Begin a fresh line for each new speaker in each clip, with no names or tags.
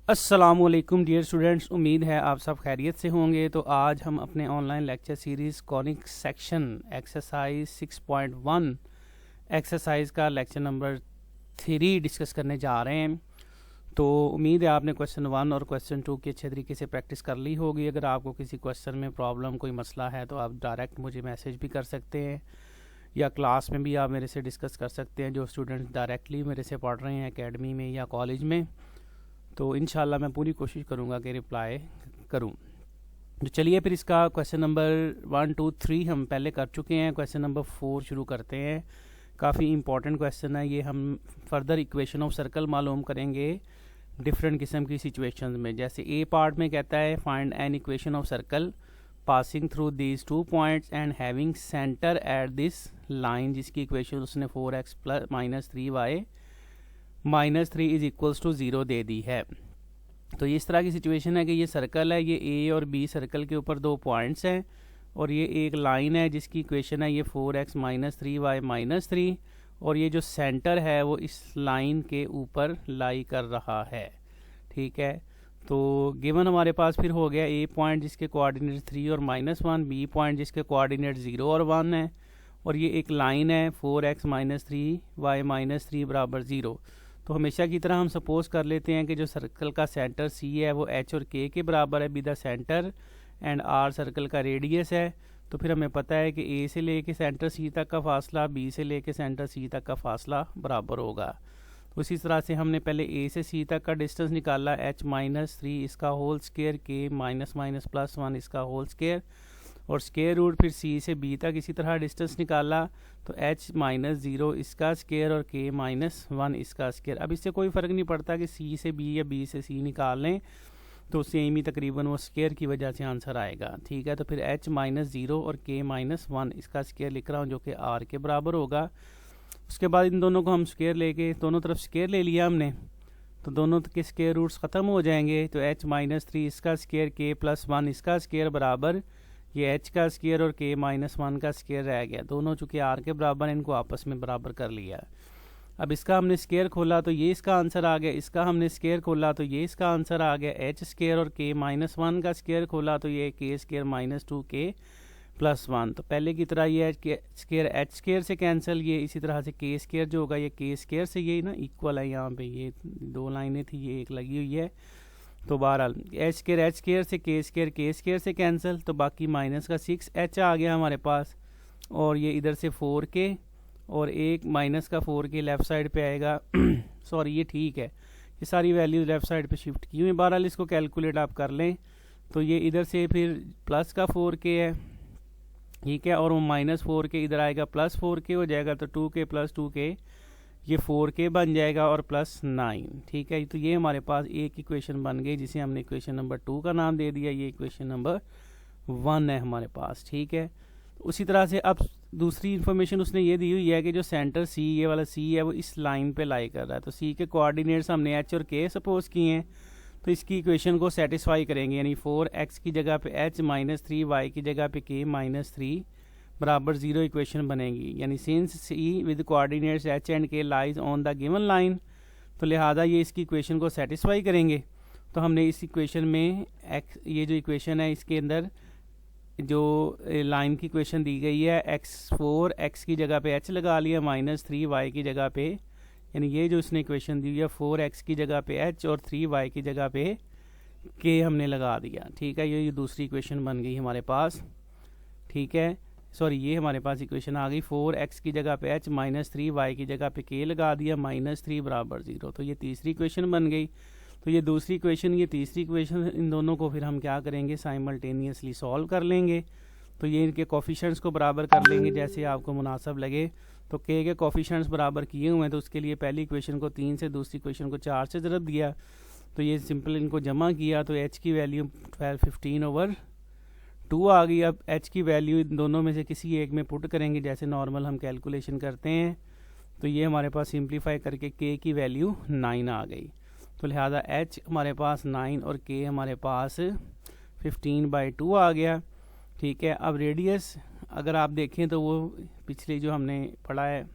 अस्सलामुअलैकुम dear students, उम्मीद है आप सब खैरियत से होंगे। तो आज हम अपने online lecture series conic section exercise 6.1 exercise का लेक्चर नंबर 3 डिस्कस करने जा रहे हैं। तो उम्मीद है आपने क्वेश्चन 1 और क्वेश्चन 2 की अच्छे तरीके से प्रैक्टिस कर ली होगी। अगर आपको किसी क्वेश्चन में प्रॉब्लम कोई मसला है तो आप डायरेक्ट मुझे मैसेज भी कर सकते हैं या क्लास में भी आप मेरे से डिस्कस कर सकते हैं। जो स्टूडेंट्स डायरेक्टली मेरे से पढ़ रहे हैं एकेडमी में या कॉलेज में, तो इंशाल्लाह मैं पूरी कोशिश करूँगा कि रिप्लाई करूँ। तो चलिए फिर इसका क्वेश्चन नंबर 1, 2, 3 हम पहले कर चुके हैं। क्वेश्चन नंबर 4 शुरू करते हैं। काफ़ी इंपॉर्टेंट क्वेश्चन है ये। हम फर्दर इक्वेशन ऑफ सर्कल मालूम करेंगे डिफरेंट किस्म की सिचुएशंस में। जैसे ए पार्ट में कहता है find an equation of circle passing through these 2 points and having centre at this line, जिसकी इक्वेशन उसने 4x - 3y -3 is equals to 0 दे दी है। तो इस तरह की सिचुएशन है कि ये सर्कल है, ये ए और बी सर्कल के ऊपर 2 पॉइंट्स हैं और ये एक लाइन है जिसकी इक्वेशन है ये 4x - 3y -3, और ये जो सेंटर है वो इस लाइन के ऊपर लाई कर रहा है। ठीक है, तो गिवन हमारे पास फिर हो गया ए पॉइंट जिसके कोऑर्डिनेट 3 और -1, बी पॉइंट जिसके कोऑर्डिनेट 0 और 1 है, और ये एक लाइन है 4x - 3y -3 बराबर 0। तो हमेशा की तरह हम सपोज कर लेते हैं कि जो सर्कल का सेंटर सी है वो एच और के के बराबर है, be the centre and r circle का रेडियस है। तो फिर हमें पता है कि ए से लेके सेंटर सी तक का फासला बी से लेके सेंटर सी तक का फासला बराबर होगा। तो इसी तरह से हमने पहले ए से सी तक का डिस्टेंस निकाला h -3 इसका होल स्क्वायर, के -+1 इसका होल स्क्वायर, और स्क्वायर रूट फिर सी से बी तक इसी तरह डिस्टेंस निकाला तो h -0 इसका स्क्वायर और k -1 इसका स्क्वायर। अब इससे कोई फ़र्क नहीं पड़ता कि सी से बी या बी से सी निकाल लें, तो सेम ही तकरीबन वो स्क्वायर की वजह से आंसर आएगा। ठीक है, तो फिर h -0 और k -1 इसका स्क्वायर लिख रहा हूँ जो कि r के बराबर होगा। उसके बाद इन दोनों को हम स्क्वायर लेके दोनों तरफ स्क्वायर ले लिया हमने, तो दोनों के स्क्वायर रूट्स ख़त्म हो जाएंगे। तो h -3 इसका स्क्वायर k +1 इसका स्क्वायर बराबर ये h का स्क्वायर और k -1 का स्क्वायर रह गया। दोनों चूँकि r के बराबर, इनको आपस में बराबर कर लिया। अब इसका हमने स्क्वायर खोला तो ये इसका आंसर आ गया, इसका हमने स्क्वायर खोला तो ये इसका आंसर आ गया। h स्क्वायर और k -1 का स्क्वायर खोला तो ये k स्क्वायर -2k +1। तो पहले की तरह ये स्क्वायर h स्क्वायर से कैंसिल, ये इसी तरह से k स्क्वायर जो होगा ये k स्क्वायर से, ये ना इक्वल है, यहाँ पे ये 2 लाइनें थी ये एक लगी हुई है। तो बहरहाल h स्क्वायर से k स्क्वायर से कैंसिल, तो बाकी माइनस का 6h आ गया हमारे पास, और ये इधर से 4k और एक माइनस का 4k लेफ़्ट साइड पे आएगा। सॉरी, ये ठीक है, ये सारी वैल्यूज लेफ़्ट साइड पे शिफ्ट की हुई। बहरहाल इसको कैलकुलेट आप कर लें तो ये इधर से फिर प्लस का 4k है, ठीक है, और वो -4k इधर आएगा +4k हो जाएगा, तो 2k + 2k ये 4k बन जाएगा और +9। ठीक है, तो ये हमारे पास एक इक्वेशन बन गई जिसे हमने इक्वेशन नंबर 2 का नाम दे दिया। ये इक्वेशन नंबर 1 है हमारे पास। ठीक है, उसी तरह से अब दूसरी इन्फॉर्मेशन उसने ये दी हुई है कि जो सेंटर सी, ये वाला सी है, वो इस लाइन पे लाई कर रहा है। तो सी के कोऑर्डिनेट्स हमने h और k सपोज किए हैं, तो इसकी इक्वेशन को सेटिस्फाई करेंगे, यानी 4x की जगह पे h -3y की जगह पे k -3 बराबर 0 इक्वेशन बनेगी। यानी since C with coordinates h and k lies on the given line, तो लिहाजा ये इसकी इक्वेशन को सेटिस्फाई करेंगे। तो हमने इस इक्वेशन में ये जो इक्वेशन है इसके अंदर जो लाइन की इक्वेशन दी गई है x की जगह पे h लगा लिया, -3y की जगह पे, यानी ये जो इसने इक्वेशन दी है 4x की जगह पे h और 3y की जगह पे k हमने लगा दिया। ठीक है, ये दूसरी इक्वेशन बन गई हमारे पास। ठीक है, सॉरी, ये हमारे पास इक्वेशन आ गई 4x की जगह पे h -3y की जगह पे k लगा दिया, -3 बराबर 0। तो ये तीसरी इक्वेशन बन गई। तो ये दूसरी इक्वेशन, ये तीसरी इक्वेशन, इन दोनों को फिर हम क्या करेंगे, साइमल्टेनियसली सॉल्व कर लेंगे। तो ये इनके कोफिशिएंट्स को बराबर कर लेंगे जैसे आपको मुनासिब लगे। तो k के कोफिशिएंट्स बराबर किए हुए हैं, तो उसके लिए पहली इक्वेशन को 3 से, दूसरी इक्वेशन को 4 से ज़रब दिया, तो ये सिंपल इनको जमा किया तो h की वैल्यू 15/2 आ गई। अब h की वैल्यू इन दोनों में से किसी एक में पुट करेंगे जैसे नॉर्मल हम कैलकुलेशन करते हैं, तो ये हमारे पास सिंप्लीफाई करके k की वैल्यू 9 आ गई। तो लिहाजा h हमारे पास 9 और k हमारे पास 15/2 आ गया। ठीक है, अब रेडियस अगर आप देखें तो वो पिछले जो हमने पढ़ा है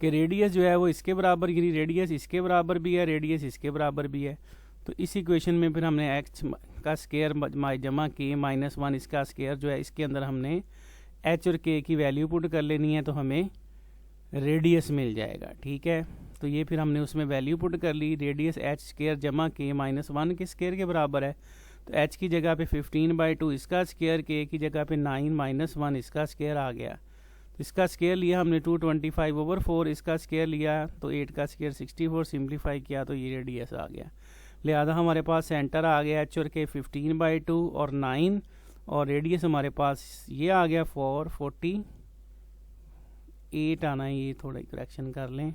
कि रेडियस जो है वो इसके बराबर, यानी रेडियस इसके बराबर भी है, रेडियस इसके बराबर भी है। तो इस इक्वेशन में फिर हमने एच का स्केयर जमा के माइनस 1 इसका स्केयर जो है, इसके अंदर हमने एच और के की वैल्यू पुट कर लेनी है, तो हमें रेडियस मिल जाएगा। ठीक है, तो ये फिर हमने उसमें वैल्यू पुट कर ली। रेडियस एच स्केयर जमा के माइनस 1 के स्केयर के बराबर है, तो एच की जगह पे 15/2 इसका स्केयर, के की जगह पे 9 माइनस 1 इसका स्केयर आ गया। तो इसका स्केयर लिया हमने 225/4, इसका स्केयर लिया तो 8 का स्केयर 64, सिंप्लीफाई किया तो ये रेडियस आ गया। लिहाजा हमारे पास सेंटर आ गया एच और के 15/2 और 9, और रेडियस हमारे पास ये आ गया 448 आना है। ये थोड़ा करेक्शन कर लें,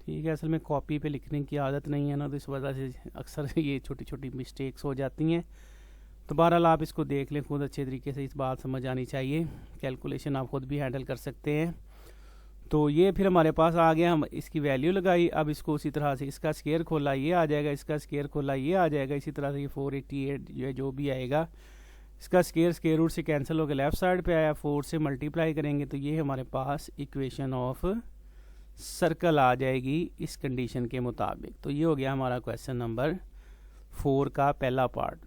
ठीक है। असल में कॉपी पे लिखने की आदत नहीं है ना, तो इस वजह से अक्सर ये छोटी छोटी मिस्टेक्स हो जाती हैं। तो बहरहाल आप इसको देख लें खुद, अच्छे तरीके से इस बात समझ आनी चाहिए। कैलकुलेशन आप खुद भी हैंडल कर सकते हैं। तो ये फिर हमारे पास आ गया, हम इसकी वैल्यू लगाई। अब इसको उसी तरह से इसका स्केयर खोला, ये आ जाएगा, इसका स्केयर खोला, ये आ जाएगा। इसी तरह से ये 488 जो भी आएगा, इसका स्केयर रूट से कैंसिल होकर लेफ़्ट साइड पे आया, 4 से मल्टीप्लाई करेंगे तो ये हमारे पास इक्वेशन ऑफ सर्कल आ जाएगी इस कंडीशन के मुताबिक। तो ये हो गया हमारा क्वेश्चन नंबर 4 का पहला पार्ट।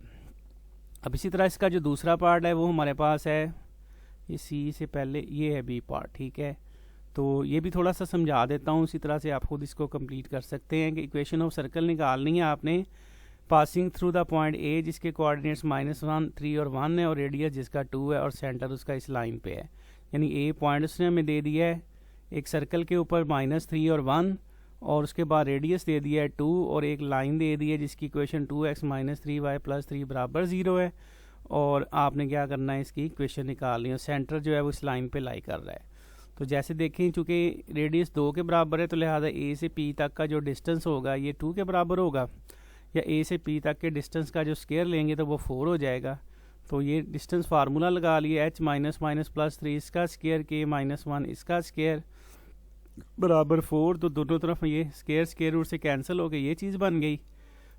अब इसी तरह इसका जो दूसरा पार्ट है वो हमारे पास है, ये सी से पहले ये है बी पार्ट। ठीक है, तो ये भी थोड़ा सा समझा देता हूँ, इसी तरह से आप खुद इसको कंप्लीट कर सकते हैं कि इक्वेशन ऑफ सर्कल निकालनी है आपने। Passing through the point A जिसके कोऑर्डिनेट्स -1, 3 और 1 है, और रेडियस जिसका 2 है, और सेंटर उसका इस लाइन पे है। यानी ए पॉइंट उसने हमें दे दिया है एक सर्कल के ऊपर -3 और 1, और उसके बाद रेडियस दे दिया है 2, और एक लाइन दे दी है जिसकी इक्वेशन 2x - 3y + 3 बराबर 0 है। और आपने क्या करना है, इसकी इक्वेशन निकालनी है। सेंटर जो है वो इस लाइन पे लाई कर रहा है। तो जैसे देखें, चूँकि रेडियस 2 के बराबर है, तो लिहाजा ए से पी तक का जो डिस्टेंस होगा ये 2 के बराबर होगा, या ए से पी तक के डिस्टेंस का जो स्केयर लेंगे तो वो 4 हो जाएगा। तो ये डिस्टेंस फार्मूला लगा लिए, h +3 इसका स्केयर, k -1 इसका स्केयर बराबर 4। तो दोनों तरफ ये स्केयर रूट से कैंसिल हो गई, ये चीज़ बन गई।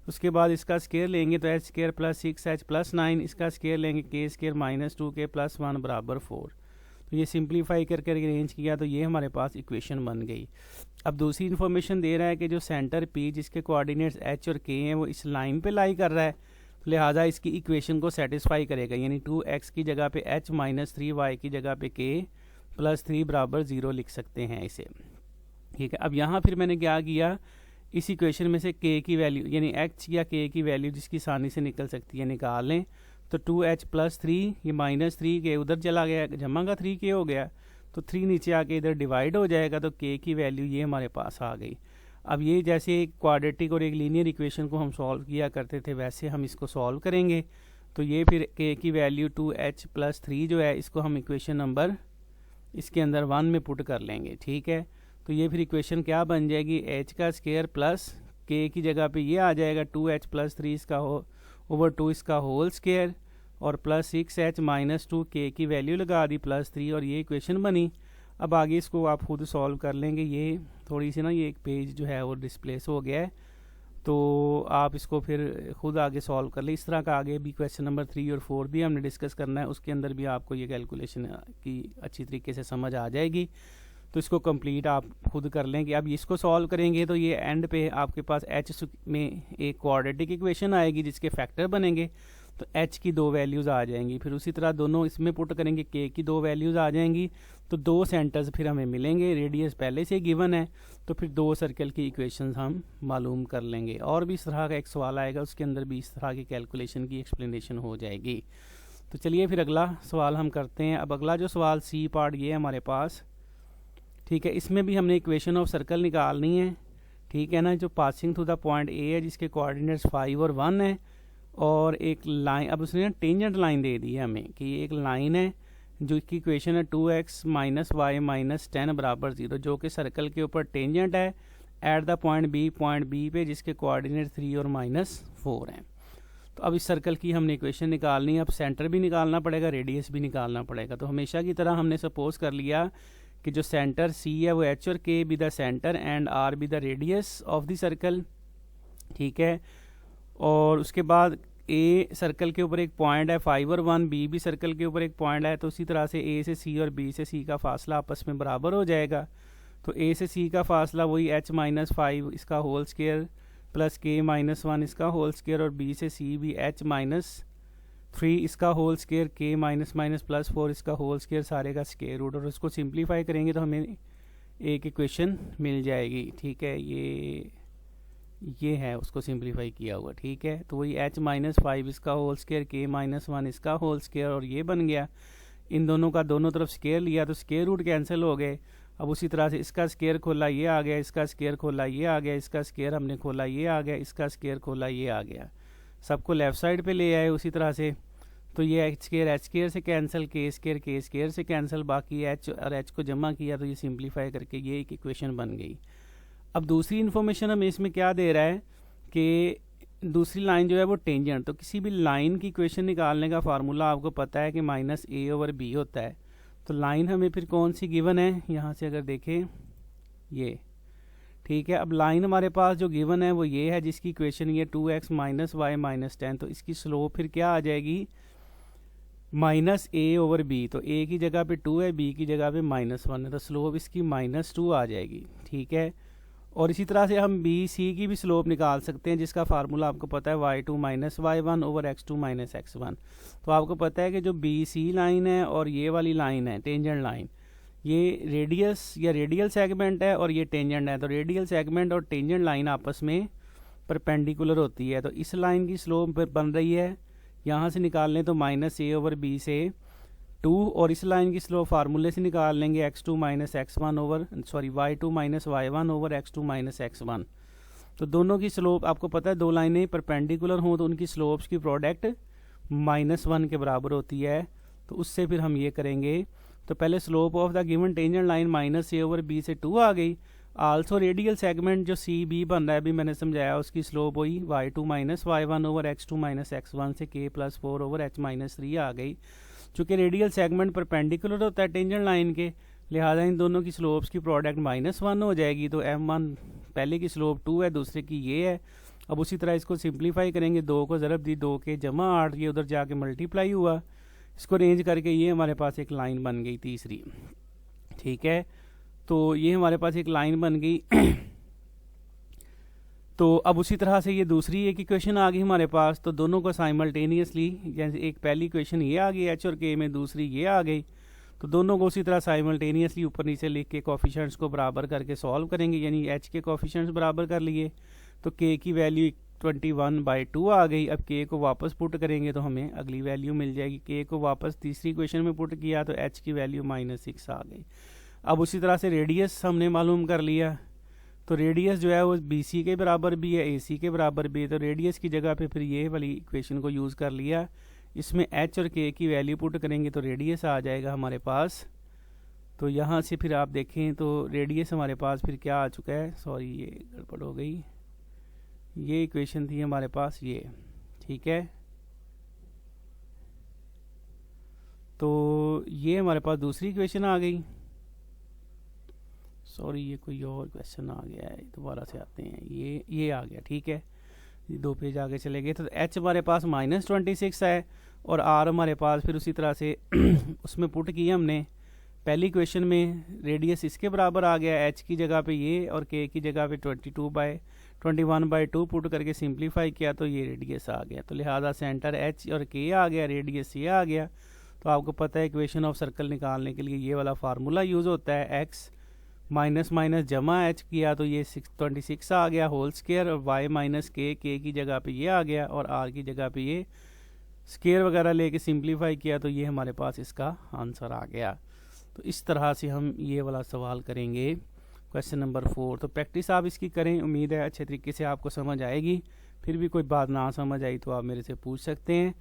उसके बाद इसका स्केयर लेंगे तो h स्केयर +6 h +9 इसका स्केयर लेंगे, k स्केयर -2k +1 बराबर 4। तो ये सिंप्लीफाई करके अरेंज किया तो ये हमारे पास इक्वेशन बन गई। अब दूसरी इन्फॉर्मेशन दे रहा है कि जो सेंटर P जिसके कोऑर्डिनेट्स h और k हैं वो इस लाइन पे लाई कर रहा है, तो लिहाजा इसकी इक्वेशन को सेटिस्फाई करेगा। यानी 2x की जगह पे h -3y की जगह पे k +3 बराबर 0 लिख सकते हैं इसे। ठीक है, अब यहाँ फिर मैंने क्या किया, इस इक्वेशन में से k की वैल्यू यानी h या k की वैल्यू जिसकी आसानी से निकल सकती है निकाल लें। तो 2h + 3, ये -3k उधर चला गया, जमा का 3k हो गया, तो 3 नीचे आके इधर डिवाइड हो जाएगा, तो k की वैल्यू ये हमारे पास आ गई। अब ये जैसे एक क्वाड्रेटिक और एक लीनियर इक्वेशन को हम सॉल्व किया करते थे, वैसे हम इसको सॉल्व करेंगे। तो ये फिर k की वैल्यू 2h + 3 जो है, इसको हम इक्वेशन नंबर इसके अंदर 1 में पुट कर लेंगे। ठीक है, तो ये फिर इक्वेशन क्या बन जाएगी, h का स्केयर प्लस k की जगह पे ये आ जाएगा 2h + 3 इसका ओवर 2 इसका होल स्केयर, और +6h - 2k की वैल्यू लगा दी +3, और ये इक्वेशन बनी। अब आगे इसको आप खुद सॉल्व कर लेंगे। ये थोड़ी सी ना ये एक पेज जो है वो डिस्प्लेस हो गया है, तो आप इसको फिर खुद आगे सॉल्व कर लें। इस तरह का आगे भी क्वेश्चन नंबर 3 और 4 भी हमने डिस्कस करना है, उसके अंदर भी आपको ये कैलकुलेशन की अच्छी तरीके से समझ आ जाएगी। तो इसको कंप्लीट आप खुद कर लें कि अब इसको सॉल्व करेंगे तो ये एंड पे आपके पास h में एक क्वाड्रेटिक इक्वेशन आएगी जिसके फैक्टर बनेंगे, तो h की 2 वैल्यूज़ आ जाएंगी। फिर उसी तरह दोनों इसमें पुट करेंगे, k की 2 वैल्यूज़ आ जाएंगी। तो 2 सेंटर्स फिर हमें मिलेंगे, रेडियस पहले से गिवन है, तो फिर 2 सर्कल की इक्वेशंस हम मालूम कर लेंगे। और भी इस तरह का एक सवाल आएगा, उसके अंदर भी इस तरह की कैलकुलेशन की एक्सप्लेनेशन हो जाएगी। तो चलिए फिर अगला सवाल हम करते हैं। अब अगला जो सवाल सी पार्ट ये है हमारे पास, ठीक है, इसमें भी हमने इक्वेशन ऑफ सर्कल निकालनी है। ठीक है ना, जो passing through the point A है जिसके कोऑर्डिनेट्स 5 और 1 है, और एक लाइन, अब उसने टेंजेंट लाइन दे दी है हमें कि एक लाइन है जो इसकी इक्वेशन है 2x - y - 10 बराबर 0, जो कि सर्कल के ऊपर टेंजेंट है एट द पॉइंट बी पे जिसके कोऑर्डिनेट 3 और -4 हैं। तो अब इस सर्कल की हमने इक्वेशन निकालनी है। अब सेंटर भी निकालना पड़ेगा, रेडियस भी निकालना पड़ेगा। तो हमेशा की तरह हमने सपोज कर लिया कि जो सेंटर C है वो h और k B the centre and r be the radius of the circle. ठीक है, और उसके बाद A सर्कल के ऊपर एक पॉइंट है 5 और 1, B भी सर्कल के ऊपर एक पॉइंट है, तो उसी तरह से A से C और B से C का फासला आपस में बराबर हो जाएगा। तो ए से सी का फासला वही h-5 इसका होल स्क्वायर प्लस k-1 इसका होल स्क्वायर, और बी से सी भी h-3 इसका whole square, k minus plus 4 इसका होल स्क्वायर, सारे का स्क्वायर रूट, और उसको सिंप्लीफाई करेंगे तो हमें एक इक्वेशन मिल जाएगी। ठीक है, ये है उसको सिंप्लीफाई किया हुआ। ठीक है, तो वही h-5 इसका होल स्क्वायर, k-1 इसका होल स्क्वायर, और ये बन गया। इन दोनों का दोनों तरफ स्क्वायर लिया तो स्क्वायर रूट कैंसिल हो गए। अब उसी तरह से इसका स्क्वायर खोला ये आ गया, इसका स्क्वायर खोला ये आ गया, इसका स्क्वायर हमने खोला ये आ गया, इसका स्क्वायर खोला ये आ गया, सबको लेफ़्ट साइड पे ले आए उसी तरह से। तो ये एच स्क्वायर से कैंसिल, के स्क्वायर से कैंसिल, बाकी एच और एच को जमा किया तो ये सिंप्लीफाई करके ये एक इक्वेशन बन गई। अब दूसरी इन्फॉर्मेशन हमें इसमें क्या दे रहा है कि दूसरी लाइन जो है वो टेंजेंट, तो किसी भी लाइन की इक्वेशन निकालने का फार्मूला आपको पता है कि -a/b होता है। तो लाइन हमें फिर कौन सी गिवन है, यहाँ से अगर देखें ये। ठीक है, अब लाइन हमारे पास जो गिवन है वो ये है, जिसकी इक्वेशन ये 2x - y - 10, तो इसकी स्लोप फिर क्या आ जाएगी -a/b। तो a की जगह पे 2 है, b की जगह पे -1 है, तो स्लोप इसकी -2 आ जाएगी। ठीक है, और इसी तरह से हम बी सी की भी स्लोप निकाल सकते हैं, जिसका फार्मूला आपको पता है y2 - y1 / x2 - x1। तो आपको पता है कि जो बी सी लाइन है और ये वाली लाइन है टेंजेंट लाइन, ये रेडियस या रेडियल सेगमेंट है और ये टेंजेंट है। तो रेडियल सेगमेंट और टेंजेंट लाइन आपस में परपेंडिकुलर होती है। तो इस लाइन की स्लोप बन रही है, यहाँ से निकाल लें तो -a/b से 2, और इस लाइन की स्लोप फार्मूले से निकाल लेंगे y2 - y1 / x2 - x1। तो दोनों की स्लोप आपको पता है, दो लाइनें परपेंडिकुलर हों तो उनकी स्लोप्स की प्रोडक्ट -1 के बराबर होती है। तो उससे फिर हम ये करेंगे, तो पहले slope of the given tangent line -a/b से 2 आ गई। आल्सो रेडियल सेगमेंट जो सी बी बन रहा है, अभी मैंने समझाया, उसकी स्लोप हुई y2 - y1 / x2 - x1 से k+4/h-3 आ गई। चूँकि रेडियल सेगमेंट परपेंडिकुलर होता है टेंजेंट लाइन के, लिहाजा इन दोनों की स्लोप्स की प्रोडक्ट -1 हो जाएगी। तो m1 पहले की स्लोप 2 है, दूसरे की ये है। अब उसी तरह इसको सिंप्लीफाई करेंगे, 2 को ज़रब दी, 2 के जमा 8, ये उधर जाके मल्टीप्लाई हुआ, इसको रेंज करके ये हमारे पास एक लाइन बन गई तीसरी। ठीक है, तो ये हमारे पास एक लाइन बन गई। तो अब उसी तरह से ये दूसरी एक इक्वेशन आ गई हमारे पास, तो दोनों को साइमल्टेनियसली, जैसे एक पहली इक्वेशन ये आ गई एच और के में, दूसरी ये आ गई, तो दोनों को उसी तरह साइमल्टेनियसली ऊपर नीचे लिख के कोफिशिएंट्स को बराबर करके सॉल्व करेंगे। यानी एच के कोफिशिएंट्स बराबर कर लिए तो के की वैल्यू 21/2 आ गई। अब के को वापस पुट करेंगे तो हमें अगली वैल्यू मिल जाएगी। के को वापस तीसरी इक्वेशन में पुट किया तो एच की वैल्यू -6 आ गई। अब उसी तरह से रेडियस हमने मालूम कर लिया, तो रेडियस जो है वो बी सी के बराबर भी है, ए सी के बराबर भी है। तो रेडियस की जगह पे फिर ये वाली इक्वेशन को यूज़ कर लिया, इसमें एच और के की वैल्यू पुट करेंगे तो रेडियस आ जाएगा हमारे पास। तो यहाँ से फिर आप देखें तो रेडियस हमारे पास फिर क्या आ चुका है, सॉरी ये गड़बड़ हो गई, ये इक्वेशन थी हमारे पास ये। ठीक है, तो ये हमारे पास दूसरी इक्वेशन आ गई। सॉरी ये कोई और क्वेश्चन आ गया है, दोबारा से आते हैं, ये आ गया। ठीक है, ये 2 पेज आगे चले गए। तो एच हमारे पास -26 है और आर हमारे पास फिर उसी तरह से उसमें पुट किया हमने। पहली क्वेश्चन में रेडियस इसके बराबर आ गया, एच की जगह पे ये और के की जगह पे 21/2 पुट करके सिंप्लीफाई किया तो ये रेडियस आ गया। तो लिहाजा सेंटर एच और के आ गया, रेडियस ये आ गया। तो आपको पता है इक्वेशन ऑफ सर्कल निकालने के लिए ये वाला फार्मूला यूज़ होता है, एक्स माइनस माइनस जमा एच किया तो ये 26 आ गया होल स्क्वायर, और वाई माइनस के की जगह पे ये आ गया और आर की जगह पे ये स्क्वायर वगैरह लेके सिंप्लीफाई किया तो ये हमारे पास इसका आंसर आ गया। तो इस तरह से हम ये वाला सवाल करेंगे क्वेश्चन नंबर 4। तो प्रैक्टिस आप इसकी करें, उम्मीद है अच्छे तरीके से आपको समझ आएगी। फिर भी कोई बात ना समझ आई तो आप मेरे से पूछ सकते हैं।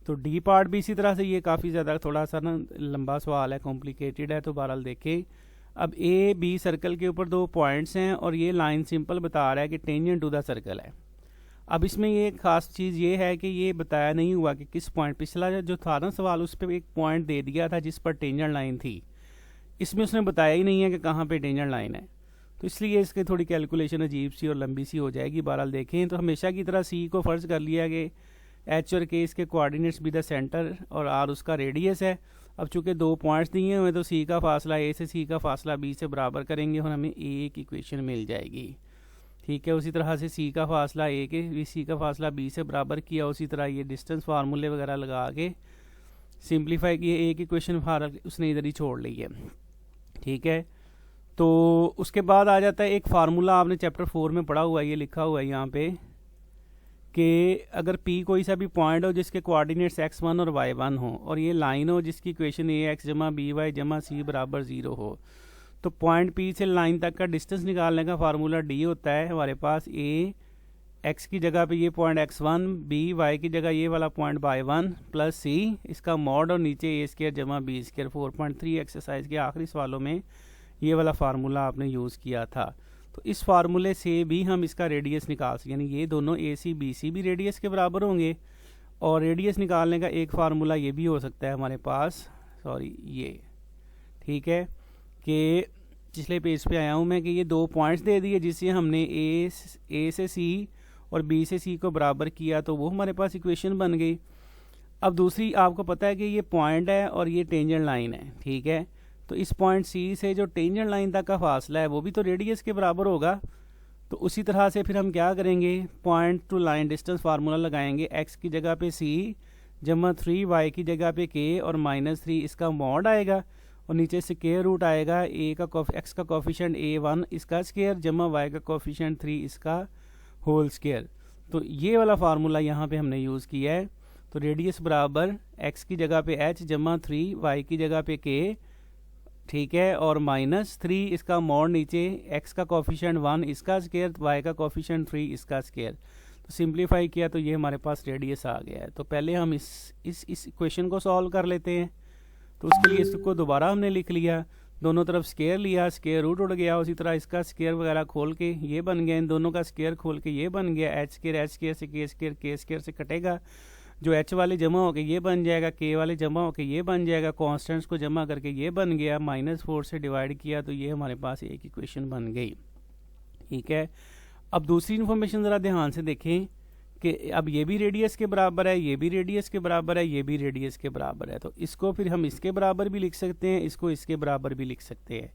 तो डी पार्ट भी इसी तरह से, ये काफ़ी ज़्यादा थोड़ा सा ना लंबा सवाल है, कॉम्प्लिकेटेड है, तो बहरहाल देखें। अब ए बी सर्कल के ऊपर 2 पॉइंट्स हैं और ये लाइन सिंपल बता रहा है कि टेंजेंट टू द सर्कल है। अब इसमें ये खास चीज़ ये है कि ये बताया नहीं हुआ कि किस पॉइंट, पिछला जो था ना सवाल उस पर एक पॉइंट दे दिया था जिस पर टेंजेंट लाइन थी, इसमें उसने बताया ही नहीं है कि कहाँ पे टेंजेंट लाइन है। तो इसलिए इसकी थोड़ी कैलकुलेशन अजीब सी और लंबी सी हो जाएगी। बहरहाल देखें तो हमेशा की तरह सी को फ़र्ज़ कर लिया कि एच और के इसके कोऑर्डिनेट्स भी द सेंटर और आर उसका रेडियस है। अब चूंकि 2 पॉइंट्स दिए हुए तो सी का फासला ए से सी का फासला बी से बराबर करेंगे और हमें ए की इक्वेशन मिल जाएगी। ठीक है, उसी तरह से सी का फासला ए के सी का फासला बी से बराबर किया, उसी तरह ये डिस्टेंस फार्मूले वगैरह लगा के सिंप्लीफाई किए, ए की इक्वेशन उसने इधर ही छोड़ ली है। ठीक है, तो उसके बाद आ जाता है एक फार्मूला, आपने चैप्टर 4 में पढ़ा हुआ है, ये लिखा हुआ है यहाँ पे कि अगर P कोई सा भी पॉइंट हो जिसके कोऑर्डिनेट्स x1 और y1 हो और ये लाइन हो जिसकी इक्वेशन ax जमा by जमा c बराबर 0 हो, तो पॉइंट P से लाइन तक का डिस्टेंस निकालने का फार्मूला d होता है हमारे पास a x की जगह पे ये पॉइंट x1, b y की जगह ये वाला पॉइंट y1 प्लस c इसका मॉड और नीचे a स्क्वायर जमा b स्क्वायर। 4.3 एक्सरसाइज के आखिरी सवालों में ये वाला फार्मूला आपने यूज़ किया था। तो इस फार्मूले से भी हम इसका रेडियस निकाल सकते, यानी ये दोनों ए सी बी सी भी रेडियस के बराबर होंगे। और रेडियस निकालने का एक फार्मूला ये भी हो सकता है हमारे पास, ये ठीक है, कि पिछले पेज पे आया हूँ मैं, कि ये 2 पॉइंट्स दे दिए जिससे हमने ए से सी और बी से सी को बराबर किया, तो वो हमारे पास इक्वेशन बन गई। अब दूसरी आपको पता है कि ये पॉइंट है और ये टेंजेंट लाइन है। ठीक है, तो इस पॉइंट सी से जो टेंजेंट लाइन तक का फासला है वो भी तो रेडियस के बराबर होगा। तो उसी तरह से फिर हम क्या करेंगे, point two line distance formula लगाएंगे, x की जगह पे c जमा 3 y की जगह पे k और -3 इसका मॉड आएगा और नीचे स्क्वायर रूट आएगा x का कोफिशिएंट a1 इसका स्क्वायर जमा y का कोफिशिएंट 3 इसका होल स्क्वायर। तो ये वाला फार्मूला यहाँ पे हमने यूज़ किया है। तो रेडियस बराबर x की जगह पे h जमा 3 y की जगह पे k, ठीक है, और -3 इसका मॉड नीचे x का कोफिशिएंट 1 इसका स्क्वायर y का कोफिशिएंट 3 इसका स्क्वायर। तो सिंप्लीफाई किया तो ये हमारे पास रेडियस आ गया है। तो पहले हम इस इक्वेशन को सॉल्व कर लेते हैं। तो उसके लिए इसको दोबारा हमने लिख लिया, दोनों तरफ स्क्वायर लिया, स्क्वायर रूट उड़ गया, उसी तरह इसका स्क्वायर वगैरह खोल के ये बन गया, इन दोनों का स्क्वायर खोल के ये बन गया, h स्क्वायर से k स्क्वायर से कटेगा, जो h वाले जमा होके ये बन जाएगा, k वाले जमा होके ये बन जाएगा, कांस्टेंट्स को जमा करके ये बन गया, -4 से डिवाइड किया तो ये हमारे पास एक इक्वेशन बन गई। ठीक है, अब दूसरी इन्फॉर्मेशन ज़रा ध्यान से देखें कि अब ये भी रेडियस के बराबर है, ये भी रेडियस के बराबर है, ये भी रेडियस के बराबर है। तो इसको फिर हम इसके बराबर भी लिख सकते हैं, इसको इसके बराबर भी लिख सकते हैं।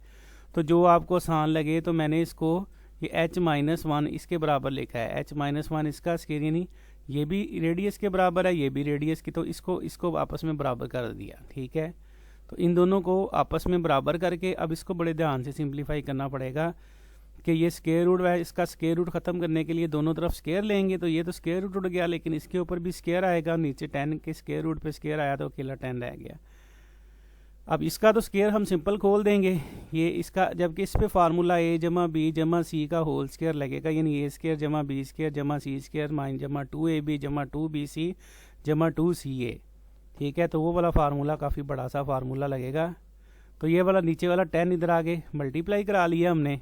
तो जो आपको आसान लगे, तो मैंने इसको ये h-1 इसके बराबर लिखा है, h-1 इसका स्क्वायर, यानी ये भी रेडियस के बराबर है, ये भी रेडियस की, तो इसको आपस में बराबर कर दिया। ठीक है, तो इन दोनों को आपस में बराबर करके अब इसको बड़े ध्यान से सिंप्लीफाई करना पड़ेगा कि ये स्क्वायर रूट है, इसका स्क्वायर रूट ख़त्म करने के लिए दोनों तरफ स्क्वायर लेंगे, तो ये तो स्क्वायर रूट उड़ गया, लेकिन इसके ऊपर भी स्क्वायर आएगा, नीचे 10 के स्क्वायर रूट पे स्क्वायर आया तो अकेला 10 रह गया। अब इसका तो स्क्वायर हम सिंपल खोल देंगे, ये इसका, जबकि इस पे फार्मूला a जमा b जमा c का होल स्क्वायर लगेगा, यानी a स्क्वायर जमा b स्क्वायर जमा c स्क्वायर माइन जमा 2ab जमा 2bc जमा 2ca। ठीक है, तो वो वाला फार्मूला काफ़ी बड़ा सा फार्मूला लगेगा। तो ये वाला नीचे वाला 10 इधर आगे मल्टीप्लाई करा लिया हमने,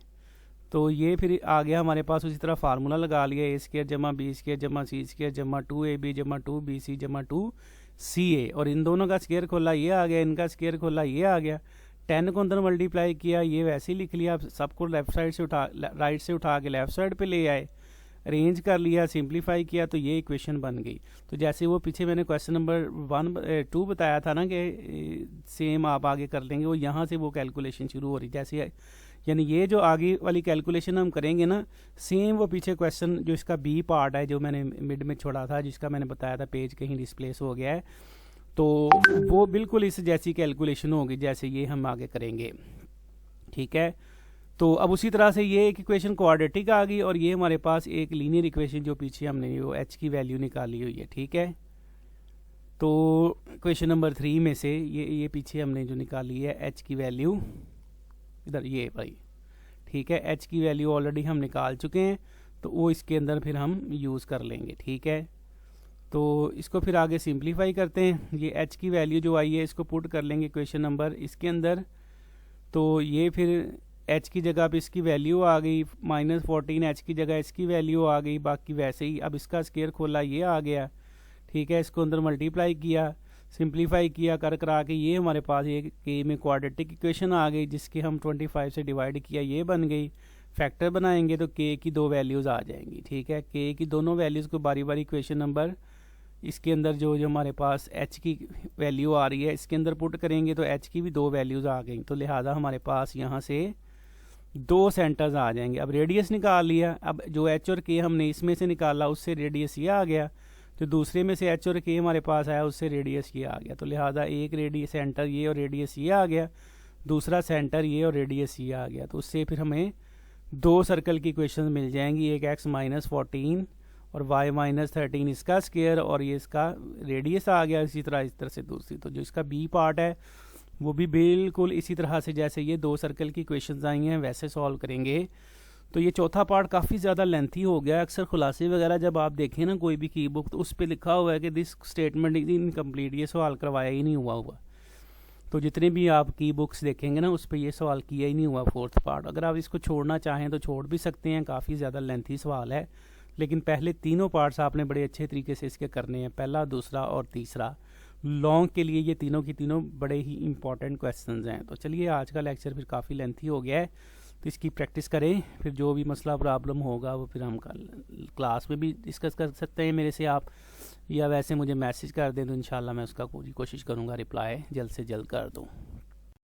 तो ये फिर आ गया हमारे पास, उसी तरह फार्मूला लगा लिया, a स्क्वायर जमा b स्क्वायर जमा c स्क्वायर जमा 2ab जमा 2bc जमा 2ca, और इन दोनों का स्क्वायर खोला ये आ गया, इनका स्क्वायर खोला ये आ गया, 10 को अंदर मल्टीप्लाई किया, ये वैसे ही लिख लिया, सबको लेफ्ट साइड से राइट से उठा के लेफ्ट साइड पे ले आए, अरेंज कर लिया, सिंप्लीफाई किया, तो ये इक्वेशन बन गई। तो जैसे वो पीछे मैंने क्वेश्चन नंबर 2 बताया था ना कि सेम आप आगे कर लेंगे, वो यहाँ से वो कैलकुलेशन शुरू हो रही, जैसे यानी ये जो आगे वाली कैलकुलेशन हम करेंगे ना, सेम वो पीछे क्वेश्चन जो इसका बी पार्ट है जो मैंने मिड में छोड़ा था, जिसका मैंने बताया था पेज कहीं डिस्प्लेस हो गया है, तो वो बिल्कुल इस जैसी कैलकुलेशन होगी जैसे ये हम आगे करेंगे। ठीक है, तो अब उसी तरह से ये एक इक्वेशन क्वाड्रेटिक आ गई और ये हमारे पास एक लीनियर इक्वेशन जो पीछे हमने वो h की वैल्यू निकाली हुई है। ठीक है, तो क्वेश्चन नंबर 3 में से ये पीछे हमने जो निकाली है h की वैल्यू, इधर ये भाई, ठीक है, h की वैल्यू ऑलरेडी हम निकाल चुके हैं, तो वो इसके अंदर फिर हम यूज़ कर लेंगे। ठीक है, तो इसको फिर आगे सिंप्लीफाई करते हैं, ये h की वैल्यू जो आई है इसको पुट कर लेंगे क्वेश्चन नंबर इसके अंदर, तो ये फिर h की जगह पे इसकी वैल्यू आ गई, -14 h की जगह इसकी वैल्यू आ गई, बाकी वैसे ही। अब इसका स्क्वायर खोला ये आ गया, ठीक है, इसको अंदर मल्टीप्लाई किया, सिंप्लीफाई किया, कर करा के ये हमारे पास एक के में क्वाड्रेटिक इक्वेशन आ गई, जिसके हम 25 से डिवाइड किया, ये बन गई। फैक्टर बनाएंगे तो के की 2 वैल्यूज़ आ जाएंगी। ठीक है, के की दोनों वैल्यूज़ को बारी बारी इक्वेशन नंबर इसके अंदर जो जो हमारे पास h की वैल्यू आ रही है इसके अंदर पुट करेंगे तो h की भी 2 वैल्यूज़ आ गई, तो लिहाजा हमारे पास यहाँ से 2 सेंटर्स आ जाएंगे। अब रेडियस निकाल लिया, अब जो h और k हमने इसमें से निकाला उससे रेडियस ये आ गया, तो दूसरे में से h और k हमारे पास आया उससे रेडियस ये आ गया, तो लिहाजा एक रेडियस सेंटर ये और रेडियस ये आ गया, दूसरा सेंटर ये और रेडियस ये आ गया। तो उससे फिर हमें 2 सर्कल की इक्वेशन मिल जाएंगी, एक x-14 और y-13 इसका स्क्वायर और ये इसका रेडियस आ गया। इसी तरह इस तरह से दूसरी, तो जो इसका बी पार्ट है वो भी बिल्कुल इसी तरह से जैसे ये 2 सर्कल की इक्वेशंस आई हैं वैसे सॉल्व करेंगे। तो ये चौथा पार्ट काफ़ी ज़्यादा लेंथी हो गया। अक्सर खुलासे वगैरह जब आप देखें ना कोई भी की बुक, तो उस पर लिखा हुआ है कि दिस स्टेटमेंट इज इनकम्प्लीट, ये सवाल करवाया ही नहीं हुआ। तो जितने भी आप की बुक्स देखेंगे ना उस पर ये सवाल किया ही नहीं हुआ 4th पार्ट। अगर आप इसको छोड़ना चाहें तो छोड़ भी सकते हैं, काफ़ी ज़्यादा लेंथी सवाल है, लेकिन पहले तीनों पार्ट्स आपने बड़े अच्छे तरीके से इसके करने हैं, पहला, दूसरा और तीसरा। लॉन्ग के लिए ये तीनों की तीनों बड़े ही इंपॉर्टेंट क्वेश्चंस हैं। तो चलिए आज का लेक्चर फिर काफ़ी लेंथी हो गया है, तो इसकी प्रैक्टिस करें, फिर जो भी मसला प्रॉब्लम होगा वो फिर हम क्लास में भी डिस्कस कर सकते हैं मेरे से आप, या वैसे मुझे मैसेज कर दें तो इंशाल्लाह मैं उसका पूरी कोशिश करूँगा रिप्लाई जल्द से जल्द कर दूँ।